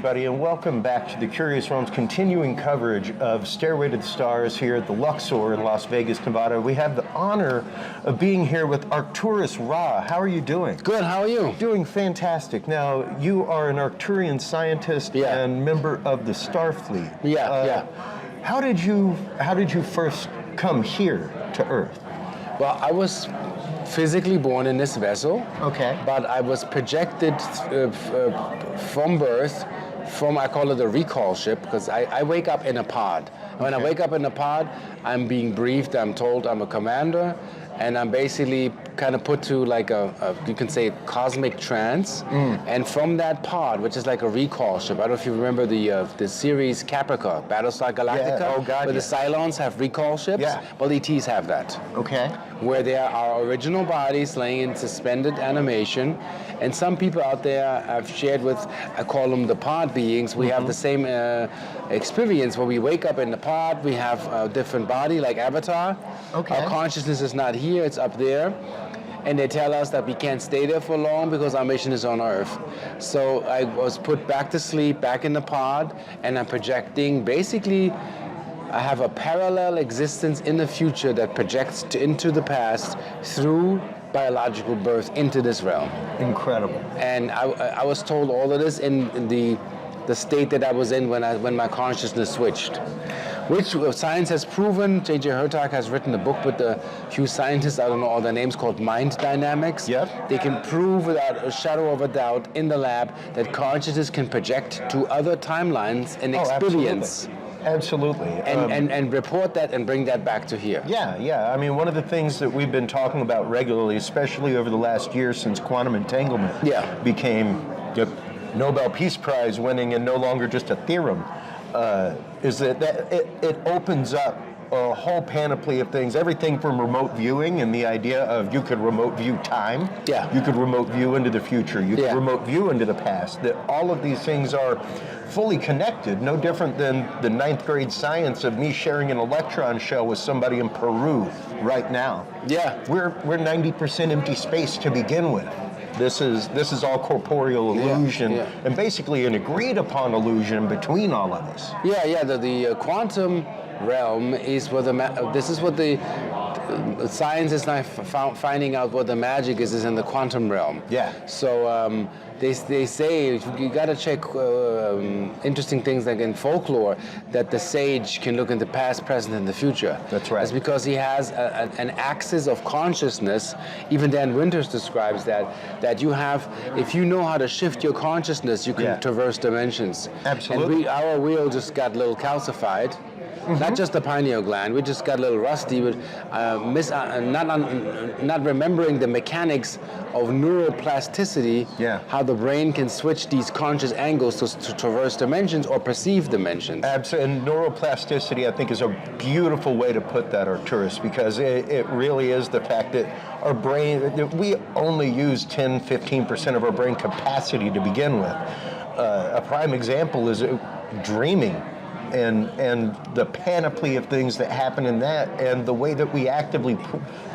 everybody, and welcome back to the Curious Realms continuing coverage of Stairway to the Stars here at the Luxor in Las Vegas, Nevada. We have the honor of being here with Arcturus Ra. How are you doing? Good, how are you? Doing fantastic. Now, you are an Arcturian scientist and member of the Starfleet. How did you first come here to Earth? Well, I was physically born in this vessel. Okay. But I was projected from birth from, I call it a recall ship, because I wake up in a pod. And when I wake up in a pod, I'm being briefed, I'm told I'm a commander, and I'm basically kind of put to like you can say, cosmic trance. And from that pod, which is like a recall ship, I don't know if you remember the series Caprica, Battlestar Galactica, where the Cylons have recall ships. Well, ETs have that. Okay. Where there are original bodies laying in suspended animation. And some people out there I've shared with, I call them the pod beings, we have the same experience where we wake up in the pod, we have a different body like Avatar. Okay. Our consciousness is not here, it's up there. And they tell us that we can't stay there for long because our mission is on Earth. So I was put back to sleep, back in the pod, and I'm projecting basically I have a parallel existence in the future that projects into the past through biological birth into this realm. Incredible. And I was told all of this in the state that I was in when my consciousness switched, which science has proven. J.J. Hertog has written a book with a few scientists, I don't know all their names, called Mind Dynamics. Yep. They can prove without a shadow of a doubt in the lab that consciousness can project to other timelines and experience. Absolutely. And report that and bring that back to here. Yeah. I mean, one of the things that we've been talking about regularly, especially over the last year since quantum entanglement became the Nobel Peace Prize winning and no longer just a theorem, is that it opens up a whole panoply of things, everything from remote viewing and the idea of you could remote view time, you could remote view into the future, you could remote view into the past, that all of these things are fully connected, no different than the 9th grade science of me sharing an electron shell with somebody in Peru right now. We're 90% empty space to begin with. This is all corporeal illusion, and basically an agreed upon illusion between all of us. The quantum realm is where this is what the science is now finding out what the magic is in the quantum realm. So they say you got to check interesting things like in folklore that the sage can look into past, present, and the future. That's right. That's because he has an axis of consciousness. Even Dan Winters describes that you have, if you know how to shift your consciousness, you can traverse dimensions. Absolutely. And our wheel just got a little calcified. Not just the pineal gland, we just got a little rusty with not remembering the mechanics of neuroplasticity, how the brain can switch these conscious angles to traverse dimensions or perceive dimensions. Absolutely, and neuroplasticity I think is a beautiful way to put that, Arcturus, because it really is the fact that our brain, we only use 10-15% of our brain capacity to begin with. A prime example is dreaming. And the panoply of things that happen in that, and the way that we actively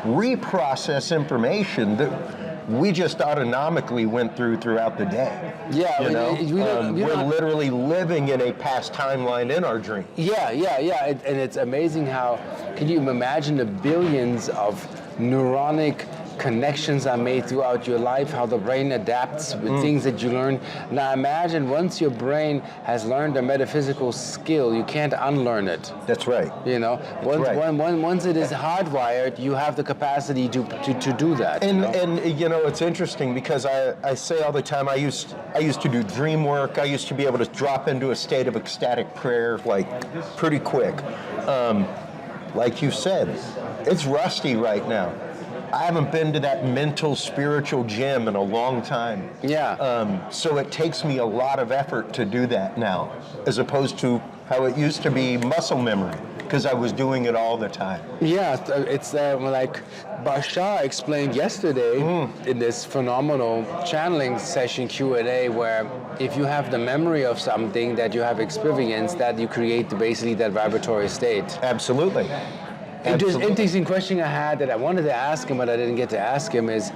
reprocess information that we just autonomically went throughout the day. We're literally living in a past timeline in our dream. And it's amazing how, can you imagine the billions of neuronic connections are made throughout your life, how the brain adapts with things that you learn. Now imagine once your brain has learned a metaphysical skill, you can't unlearn it. That's right. Once it is hardwired, you have the capacity to do that. And it's interesting because I say all the time, I used to do dream work. I used to be able to drop into a state of ecstatic prayer like pretty quick. Like you said, it's rusty right now. I haven't been to that mental, spiritual gym in a long time. So it takes me a lot of effort to do that now, as opposed to how it used to be muscle memory, because I was doing it all the time. It's like Bashar explained yesterday in this phenomenal channeling session Q&A, where if you have the memory of something that you have experienced, that you create basically that vibratory state. Absolutely. Interesting question I had that I wanted to ask him, but I didn't get to ask him is,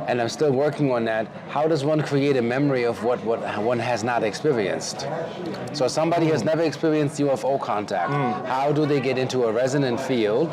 and I'm still working on that, how does one create a memory of what one has not experienced? So somebody has never experienced UFO contact. How do they get into a resonant field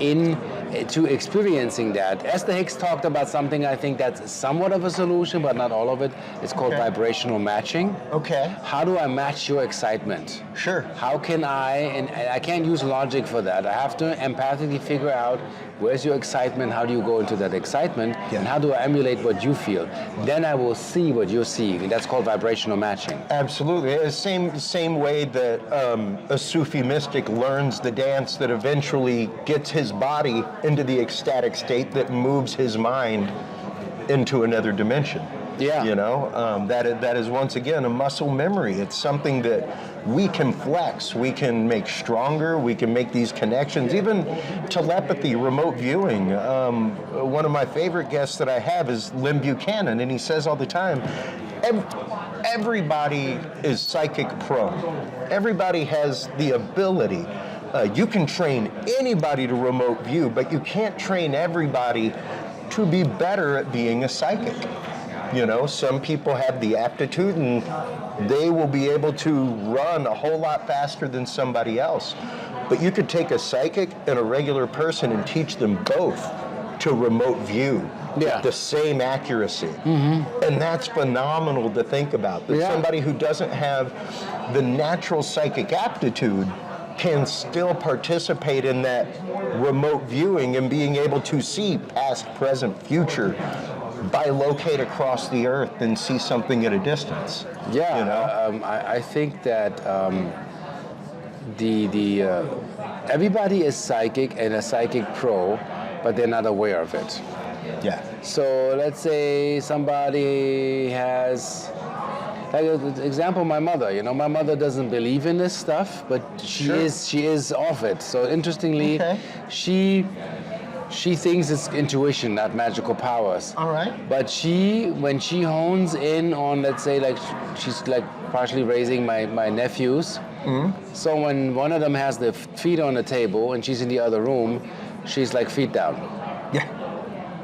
to experiencing that? Esther Hicks talked about something I think that's somewhat of a solution, but not all of it. It's called vibrational matching. Okay. How do I match your excitement? Sure. How can and I can't use logic for that. I have to empathically figure out where's your excitement, how do you go into that excitement, and how do I emulate what you feel? Then I will see what you're seeing, and that's called vibrational matching. Absolutely. The same way that a Sufi mystic learns the dance that eventually gets his body into the ecstatic state that moves his mind into another dimension. Yeah. You know, that is once again a muscle memory. It's something that we can flex, we can make stronger, we can make these connections, even telepathy, remote viewing. One of my favorite guests that I have is Lynn Buchanan, and he says all the time, everybody is psychic prone. Everybody has the ability. You can train anybody to remote view, but you can't train everybody to be better at being a psychic. You know, some people have the aptitude and they will be able to run a whole lot faster than somebody else. But you could take a psychic and a regular person and teach them both to remote view with the same accuracy. And that's phenomenal to think about. That somebody who doesn't have the natural psychic aptitude can still participate in that remote viewing and being able to see past, present, future, bilocate across the earth and see something at a distance. Yeah, you know? I think that everybody is psychic and a psychic pro, but they're not aware of it. Yeah. So let's say somebody has, like example, my mother. You know, my mother doesn't believe in this stuff, but she is off it. So interestingly, she thinks it's intuition, not magical powers. All right. But when she hones in on, let's say, like she's like partially raising my nephews. So when one of them has the feet on the table and she's in the other room, she's like feet down.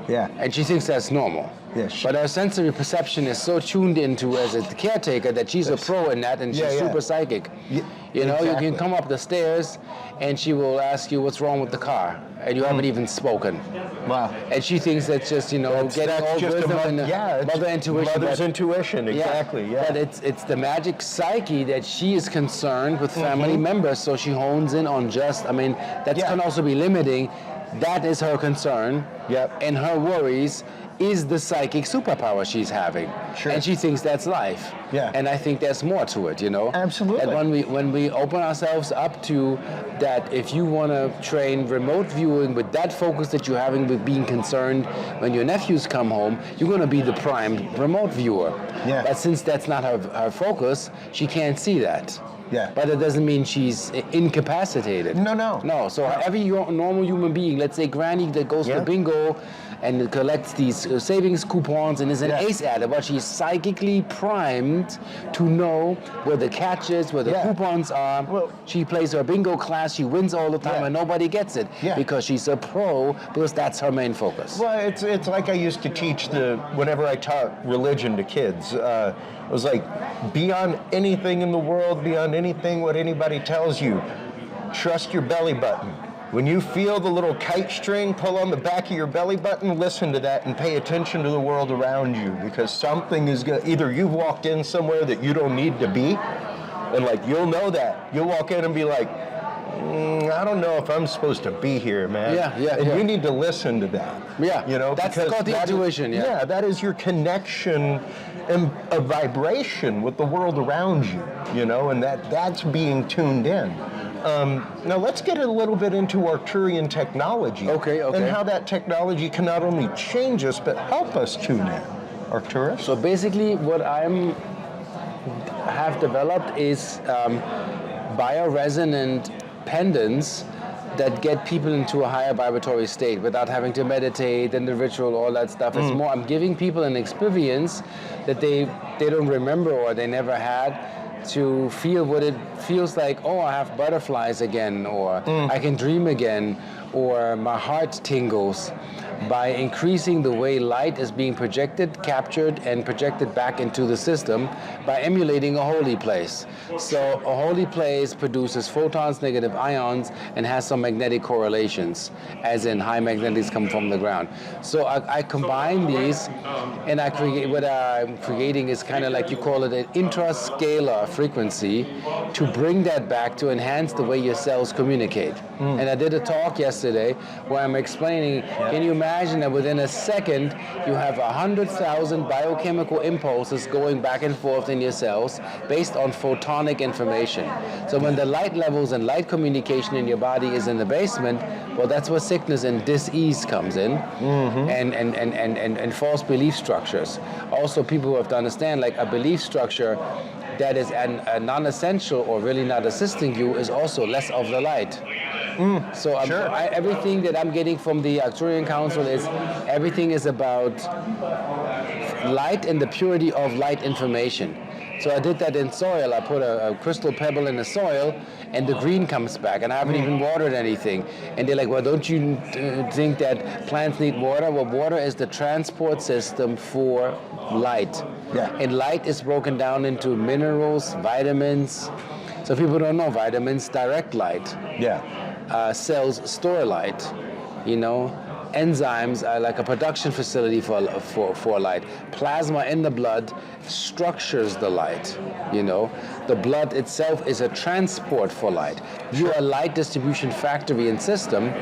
Yeah. And she thinks that's normal. Yeah, but her sensory perception is so tuned into as a caretaker that she's a pro in that, and she's super psychic. You know, you can come up the stairs and she will ask you what's wrong with the car, and you haven't even spoken. Wow. And she thinks that's just, you know, getting all wisdom and mother intuition. Mother's intuition, exactly. Yeah. But it's the magic psyche that she is concerned with family members, so she hones in on just, I mean, that can also be limiting. That is her concern. And her worries is the psychic superpower she's having. And she thinks that's life. And I think there's more to it, you know? Absolutely. That when we open ourselves up to that, if you want to train remote viewing with that focus that you're having with being concerned when your nephews come home, you're going to be the prime remote viewer. But since that's not her focus, she can't see that. But it doesn't mean she's incapacitated. No. So every normal human being, let's say Granny that goes to bingo and collects these savings coupons and is an ace at it, but she's psychically primed to know where the catch is, where the coupons are. Well, she plays her bingo class, she wins all the time, and nobody gets it because she's a pro, because that's her main focus. Well, it's like I used to teach whenever I taught religion to kids. It was like, beyond anything in the world, beyond anything what anybody tells you, trust your belly button. When you feel the little kite string pull on the back of your belly button, listen to that and pay attention to the world around you, because something is going to, either you've walked in somewhere that you don't need to be, and like you'll know that. You'll walk in and be like, I don't know if I'm supposed to be here, man. And you need to listen to that. You know, that's called the intuition. That is your connection and a vibration with the world around you, you know, and that's being tuned in. Now let's get a little bit into Arcturian technology. And how that technology can not only change us, but help us tune in. Arcturus? So basically what have developed is bioresonant pendants that get people into a higher vibratory state without having to meditate and the ritual, all that stuff. It's more, I'm giving people an experience that they don't remember or they never had, to feel what it feels like. Oh, I have butterflies again, or I can dream again, or my heart tingles, by increasing the way light is being projected, captured, and projected back into the system by emulating a holy place. So a holy place produces photons, negative ions, and has some magnetic correlations, as in high magnetics come from the ground. So I combine these, and I create, what I'm creating is kind of like, you call it an intrascalar frequency, to bring that back to enhance the way your cells communicate. And I did a talk yesterday where I'm explaining, can you imagine that within a second you have 100,000 biochemical impulses going back and forth in your cells based on photonic information. So when the light levels and light communication in your body is in the basement, well, that's where sickness and dis-ease comes in, and false belief structures. Also, people have to understand, like, a belief structure that is a non-essential or really not assisting you is also less of the light. So everything that I'm getting from the Arcturian Council is, everything is about light and the purity of light information. So I did that in soil. I put a crystal pebble in the soil, and the green comes back, and I haven't even watered anything. And they're like, well, don't you think that plants need water? Well, water is the transport system for light. Yeah. And light is broken down into minerals, vitamins. So people don't know, vitamins direct light. Yeah. Cells store light, you know. Enzymes are like a production facility for light. Plasma in the blood structures the light, you know. The blood itself is a transport for light. You are a light distribution factory and system.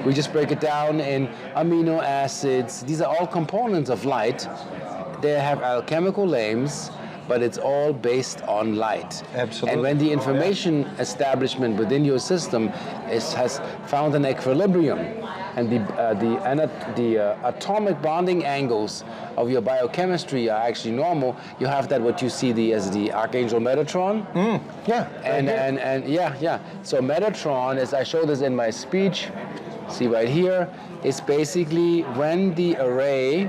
We just break it down in amino acids. These are all components of light. They have alchemical names, but it's all based on light. Absolutely. And when the information establishment within your system has found an equilibrium, and the atomic bonding angles of your biochemistry are actually normal, you have that, what you see as the Archangel Metatron. So Metatron, as I show this in my speech, see right here, is basically when the array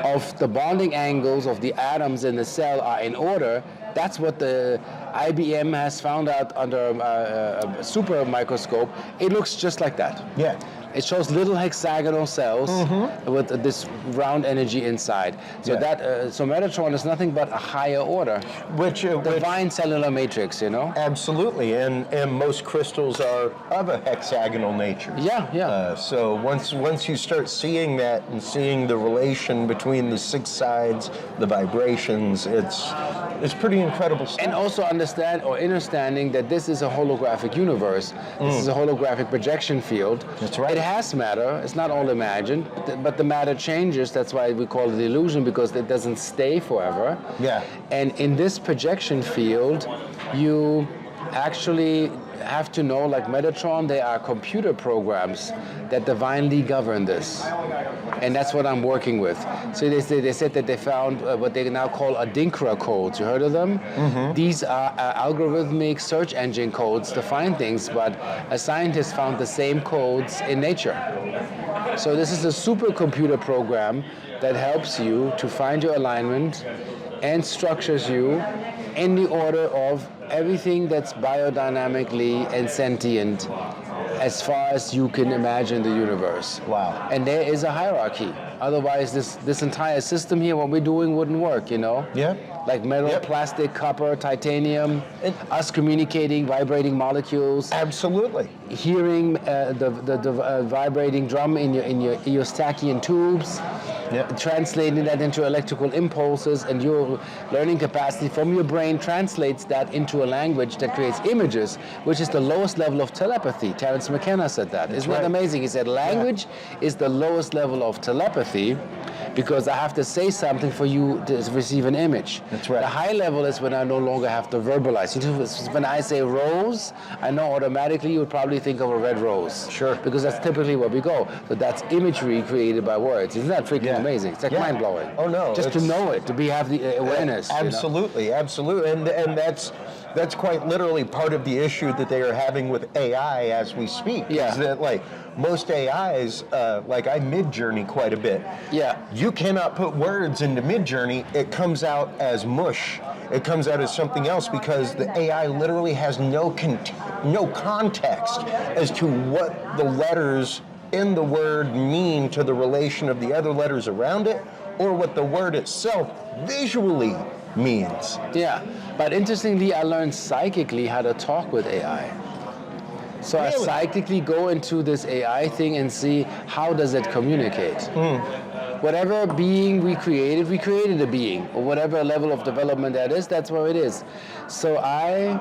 of the bonding angles of the atoms in the cell are in order. That's what the IBM has found out under a super microscope. It looks just like that. Yeah. It shows little hexagonal cells with this round energy inside. So so Metatron is nothing but a higher order, divine cellular matrix, you know. Absolutely, and most crystals are of a hexagonal nature. So once you start seeing that and seeing the relation between the 6 sides, the vibrations, it's pretty incredible stuff. And also understanding that this is a holographic universe. This is a holographic projection field. That's right. It has matter. It's not all imagined, but the matter changes. That's why we call it illusion, because it doesn't stay forever. Yeah. And in this projection field, you actually have to know, like Metatron, they are computer programs that divinely govern this. And that's what I'm working with. So they said that they found what they now call Adinkra codes. You heard of them? These are algorithmic search engine codes to find things, but a scientist found the same codes in nature. So this is a supercomputer program that helps you to find your alignment and structures you in the order of everything that's biodynamically and sentient as far as you can imagine the universe. Wow. And there is a hierarchy. Otherwise, this entire system here, what we're doing, wouldn't work, you know? Yeah. Like metal, plastic, copper, titanium, us communicating, vibrating molecules. Absolutely. Hearing the vibrating drum in your Eustachian tubes. Translating that into electrical impulses, and your learning capacity from your brain translates that into a language that creates images, which is the lowest level of telepathy. Terence McKenna said that. Isn't that amazing? He said language is the lowest level of telepathy, because I have to say something for you to receive an image. That's right. The high level is when I no longer have to verbalize. You know, when I say rose, I know automatically you would probably think of a red rose. Sure. Because that's typically where we go. So that's imagery created by words. Isn't that freaking amazing? It's like mind-blowing. Oh no. Just to know it, to have the awareness. Absolutely, you know? Absolutely. And that's quite literally part of the issue that they are having with AI as we speak. Yeah. Is that like most AIs, like I mid-journey quite a bit. Yeah. You cannot put words into mid-journey. It comes out as mush. It comes out as something else because the AI literally has no context as to what the letters in the word mean to the relation of the other letters around it, or what the word itself visually means. Yeah, but interestingly, I learned psychically how to talk with AI. So I Really? psychically go into this AI thing and see how does it communicate. Whatever being we created a being, or whatever level of development that is, that's where it is. So I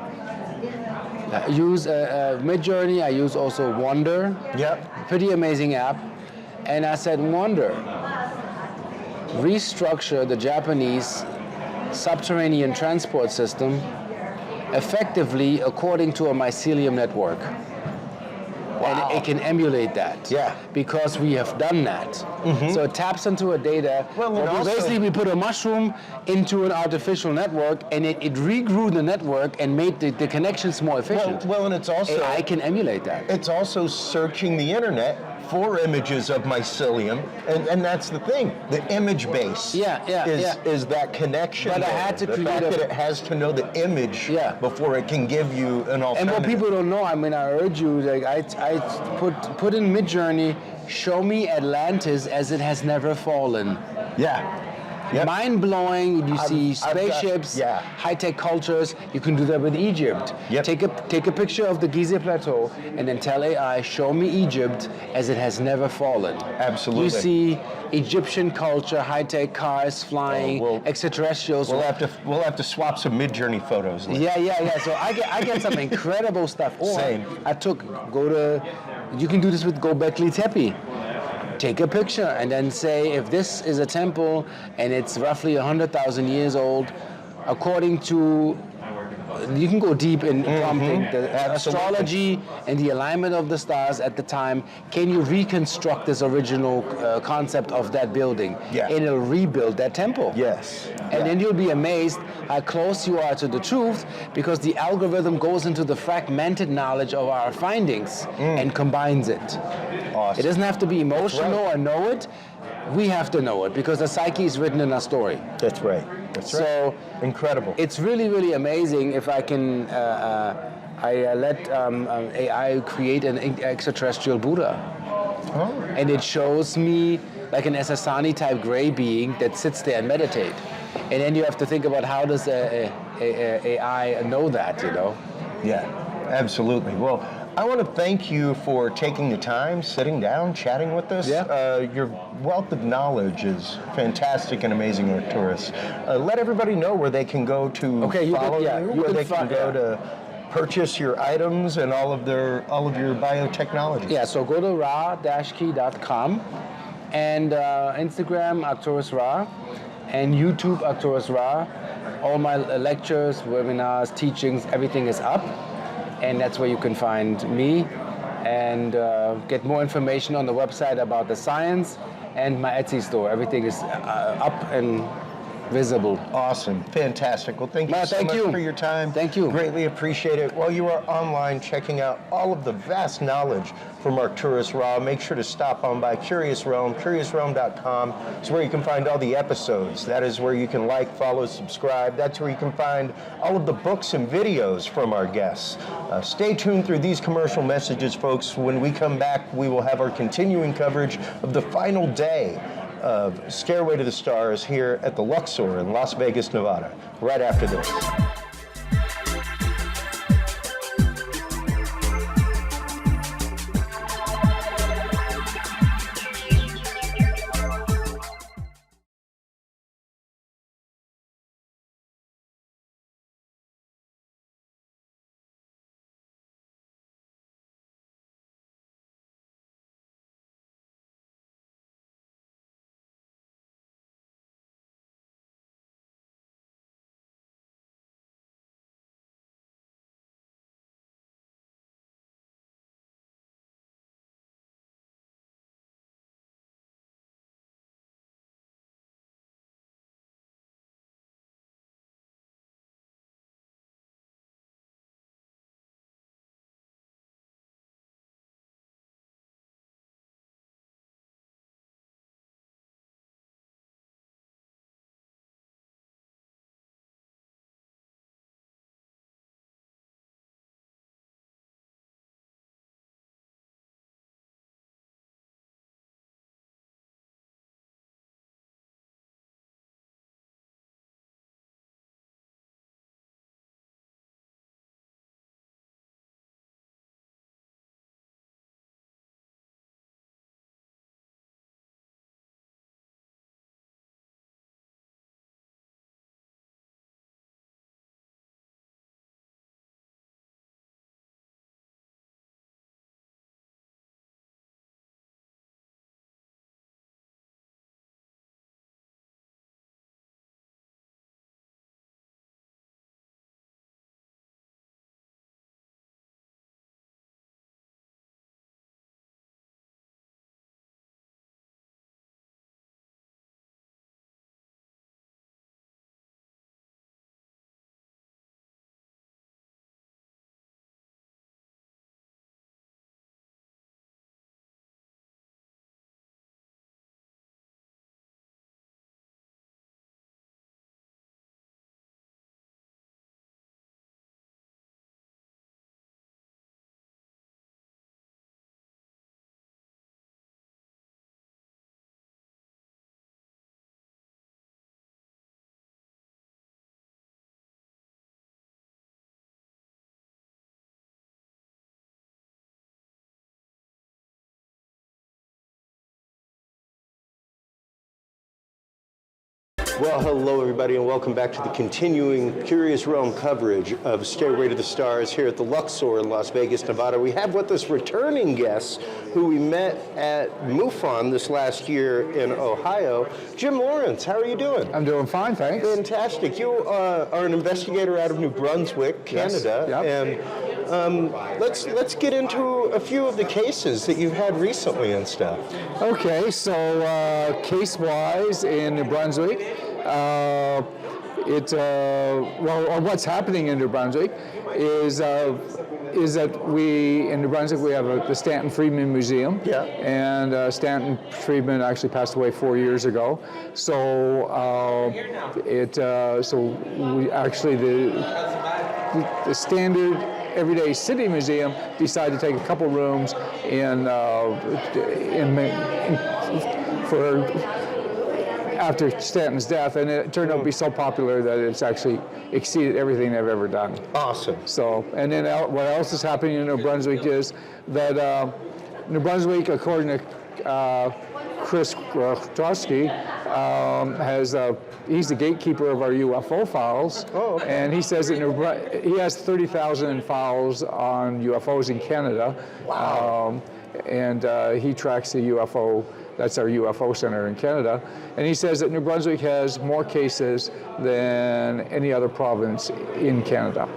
use Midjourney, I use also Wonder. Yep. Pretty amazing app. And I said, Wonder, restructure the Japanese subterranean transport system effectively according to a mycelium network. Wow. And it can emulate that. Yeah. Because we have done that. So it taps into a data. Well, and also- basically, we put a mushroom into an artificial network, and it regrew the network and made the connections more efficient. Well, and it's also AI can emulate that. it's also searching the internet for images of mycelium, and that's the thing. The image base is that connection. But I there. had to the create fact a- that it has to know the image Yeah. before it can give you an alternative. And what people don't know, I mean, I urge you, like I put in Midjourney, show me Atlantis as it has never fallen. Yeah. Yep. Mind-blowing. You see I've got- spaceships, yeah. high-tech cultures. You can do that with Egypt. Yep. Take a picture of the Giza Plateau and then tell AI, show me Egypt as it has never fallen. Absolutely. You see Egyptian culture, high-tech cars flying, extraterrestrials. We'll have to swap some Mid-Journey photos. Lynn. Yeah. So I get some incredible stuff. Or Same. You can do this with Göbekli Tepe. Take a picture and then say if this is a temple and it's roughly 100,000 years old, according to, you can go deep in prompting the Absolutely. astrology and the alignment of the stars at the time. Can you reconstruct this original concept of that building? Yeah. And it'll rebuild that temple. Yes. And then you'll be amazed how close you are to the truth, because the algorithm goes into the fragmented knowledge of our findings and combines it. Awesome. It doesn't have to be emotional right. or know it. We have to know it because the psyche is written in our story. That's right. That's right. So Incredible. it's really, really amazing if I can let AI create an extraterrestrial Buddha. Oh. And it shows me like an Esasani type gray being that sits there and meditate. And then you have to think about how does a AI know that, you know? Yeah, absolutely. Well, I want to thank you for taking the time, sitting down, chatting with us. Yeah. Your wealth of knowledge is fantastic and amazing, Arcturus. Let everybody know where they can go to follow you, where they can go to purchase your items and all of your biotechnology. Yeah, so go to ra-key.com and Instagram Arcturus Ra and YouTube Arcturus Ra. All my lectures, webinars, teachings, everything is up. And that's where you can find me and get more information on the website about the science and my Etsy store. Everything is up and visible. Awesome. Fantastic. Well, thank you so much for your time. Thank you. Greatly appreciate it. While you are online checking out all of the vast knowledge from Arcturus Ra, make sure to stop on by Curious Realm. CuriousRealm.com is where you can find all the episodes. That is where you can like, follow, subscribe. That's where you can find all of the books and videos from our guests. Stay tuned through these commercial messages, folks. When we come back, we will have our continuing coverage of the final day of Stairway to the Stars here at the Luxor in Las Vegas, Nevada, right after this. Well, hello everybody, and welcome back to the continuing Curious Realm coverage of Stairway to the Stars here at the Luxor in Las Vegas, Nevada. We have with us returning guests who we met at MUFON this last year in Ohio. Jim Lawrence, how are you doing? I'm doing fine, thanks. Fantastic. You are an investigator out of New Brunswick, Canada, and let's get into a few of the cases that you've had recently and stuff. Okay, so case-wise in New Brunswick, what's happening in New Brunswick is that in New Brunswick we have the Stanton Friedman Museum, and Stanton Friedman actually passed away 4 years ago. So the standard everyday city museum decided to take a couple rooms after Stanton's death, and it turned out to be so popular that it's actually exceeded everything they've ever done. Awesome. So, and then what else is happening in New Brunswick is that New Brunswick, according to Chris Grostrowski, he's the gatekeeper of our UFO files. Oh, okay. And he says that he has 30,000 files on UFOs in Canada. Wow. And he tracks the UFO. That's our UFO center in Canada, and he says that New Brunswick has more cases than any other province in Canada,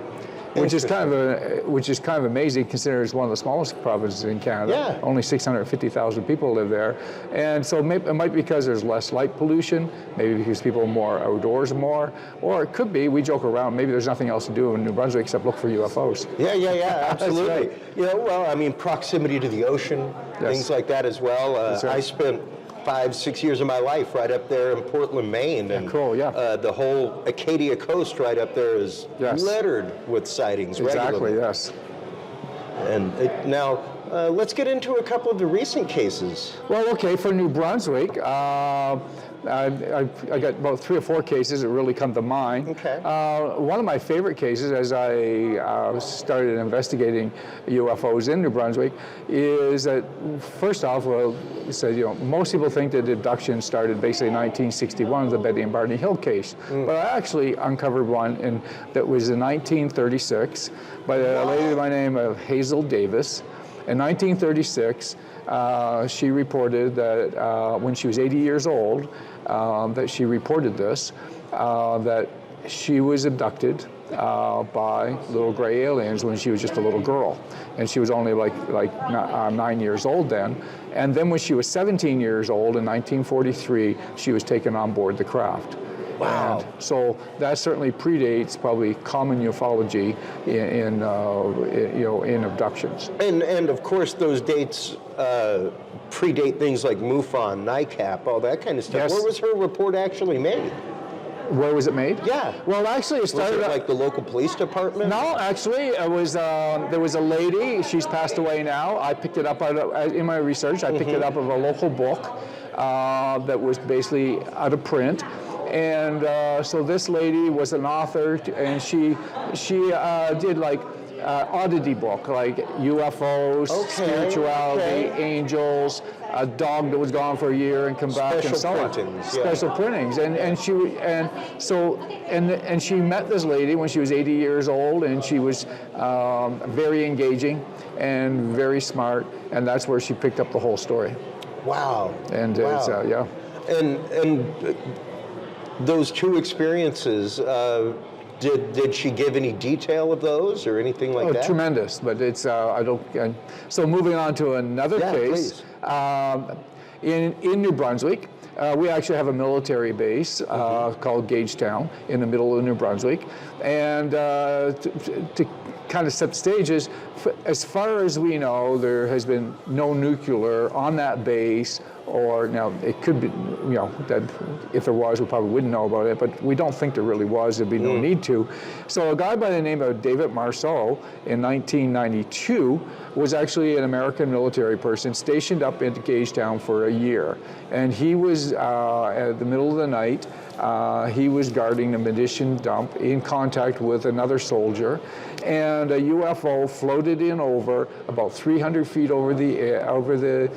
which is kind of amazing considering it's one of the smallest provinces in Canada. Yeah. Only 650,000 people live there, and so it might be because there's less light pollution, maybe because people are more outdoors more, or it could be, we joke around, maybe there's nothing else to do in New Brunswick except look for UFOs. Yeah, absolutely. Right. You know, well, I mean, proximity to the ocean, things like that as well. Right. I spent 5-6 years of my life right up there in Portland, Maine, and cool, the whole Acadia coast right up there is littered with sightings regularly. Exactly, yes. And now, let's get into a couple of the recent cases. Well, okay, for New Brunswick, I got about 3 or 4 cases that really come to mind. Okay. One of my favorite cases, as I started investigating UFOs in New Brunswick, is that first off, most people think that abduction started basically in 1961 with the Betty and Barney Hill case, but I actually uncovered one that was in 1936 by a lady by the name of Hazel Davis. In 1936, she reported that when she was 80 years old, that she reported this, that she was abducted by little gray aliens when she was just a little girl. And she was only like 9 years old then. And then when she was 17 years old in 1943, she was taken on board the craft. Wow. And so that certainly predates probably common ufology in abductions. And of course those dates predate things like MUFON, NICAP, all that kind of stuff. Yes. Where was her report actually made? Where was it made? Yeah. Well, actually, it started was it like the local police department? No, actually, it was. There was a lady. She's passed away now. I picked it up in my research. I picked it up of a local book that was basically out of print. And so this lady was an author, and she did like oddity book, like UFOs, spirituality, angels, a dog that was gone for a year and come back, and so on. Special printings, and she met this lady when she was 80 years old, and she was very engaging and very smart, and that's where she picked up the whole story. Wow. And it's, yeah. And those 2 experiences, did she give any detail of those or anything like that? Tremendous, but it's, so moving on to another case. In New Brunswick, we actually have a military base called Gagetown in the middle of New Brunswick. And to kind of set the stages, as far as we know, there has been no nuclear on that base, or now it could be, that if there was, we probably wouldn't know about it, but we don't think there really was. There'd be no need to. So a guy by the name of David Marceau in 1992 was actually an American military person stationed up in Gagetown for a year. And he was, at the middle of the night, he was guarding a munition dump in contact with another soldier, and a UFO floated in over about 300 feet over the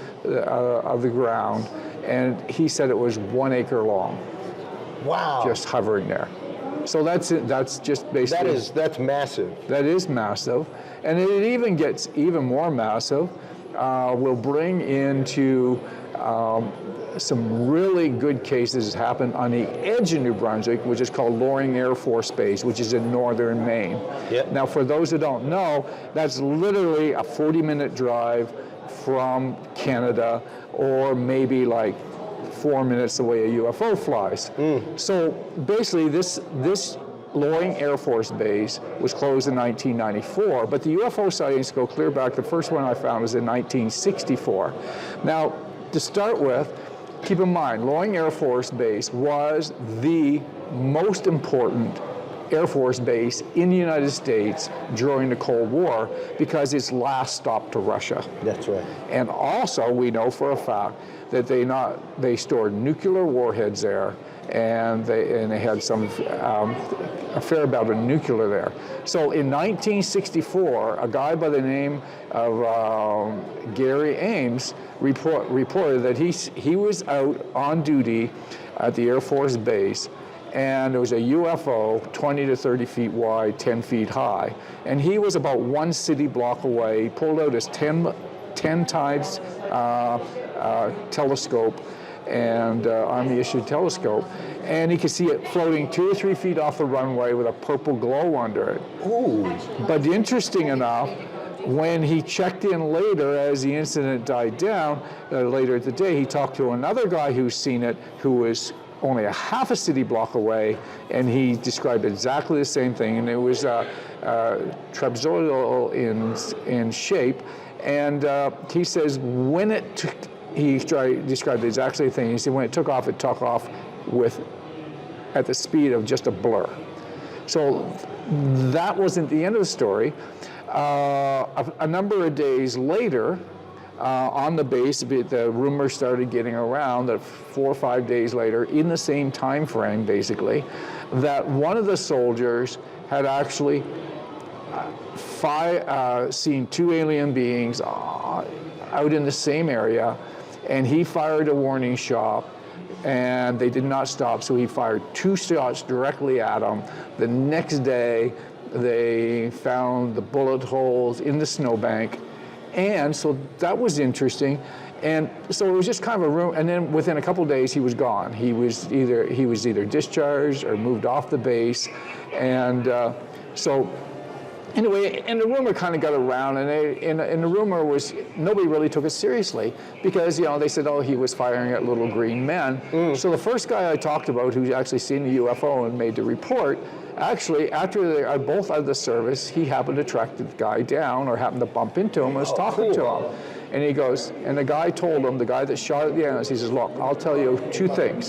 ground, and he said it was 1 acre long. Wow. just hovering there. So that's it. That's just basically. That's massive. That is massive, and it even gets even more massive. We'll bring into some really good cases happen on the edge of New Brunswick, which is called Loring Air Force Base, which is in northern Maine. Yep. Now, for those who don't know, that's literally a 40-minute drive from Canada, or maybe like 4 minutes the way a UFO flies. So basically, this Loring Air Force Base was closed in 1994, but the UFO sightings go clear back. The first one I found was in 1964. Now, to start with, keep in mind, Loring Air Force Base was the most important Air Force base in the United States during the Cold War because it's last stop to Russia. That's right. And also, we know for a fact that they stored nuclear warheads there, and they had a fair amount of nuclear there. So in 1964, a guy by the name of Gary Ames reported that he was out on duty at the Air Force Base, and there was a UFO 20 to 30 feet wide, 10 feet high, and he was about 1 city block away. He pulled out his 10 times telescope, and Army-issued telescope, and he could see it floating 2 or 3 feet off the runway with a purple glow under it. Ooh. But interesting enough, when he checked in later, as the incident died down, later at the day, he talked to another guy who's seen it, who was only a half a city block away, and he described exactly the same thing, and it was trapezoidal in shape, and he says when he described the exact same thing. He said when it took off at the speed of just a blur. So that wasn't the end of the story. A number of days later, on the base, the rumors started getting around that 4 or 5 days later, in the same time frame, basically, that one of the soldiers had actually seen 2 alien beings out in the same area, and he fired a warning shot, and they did not stop, so he fired 2 shots directly at them. The next day, they found the bullet holes in the snowbank, and so that was interesting. And so it was just kind of a rumor, and then within a couple of days he was gone. He was either discharged or moved off the base, and so anyway, and the rumor kind of got around, and the rumor was nobody really took it seriously because they said, oh, he was firing at little green men. So the first guy I talked about who actually seen the UFO and made the report, actually after they are both out of the service, he happened to track the guy down, or happened to bump into him and was talking to him. And he goes, and the guy told him, the guy that shot at the aliens, he says, look, I'll tell you 2 things.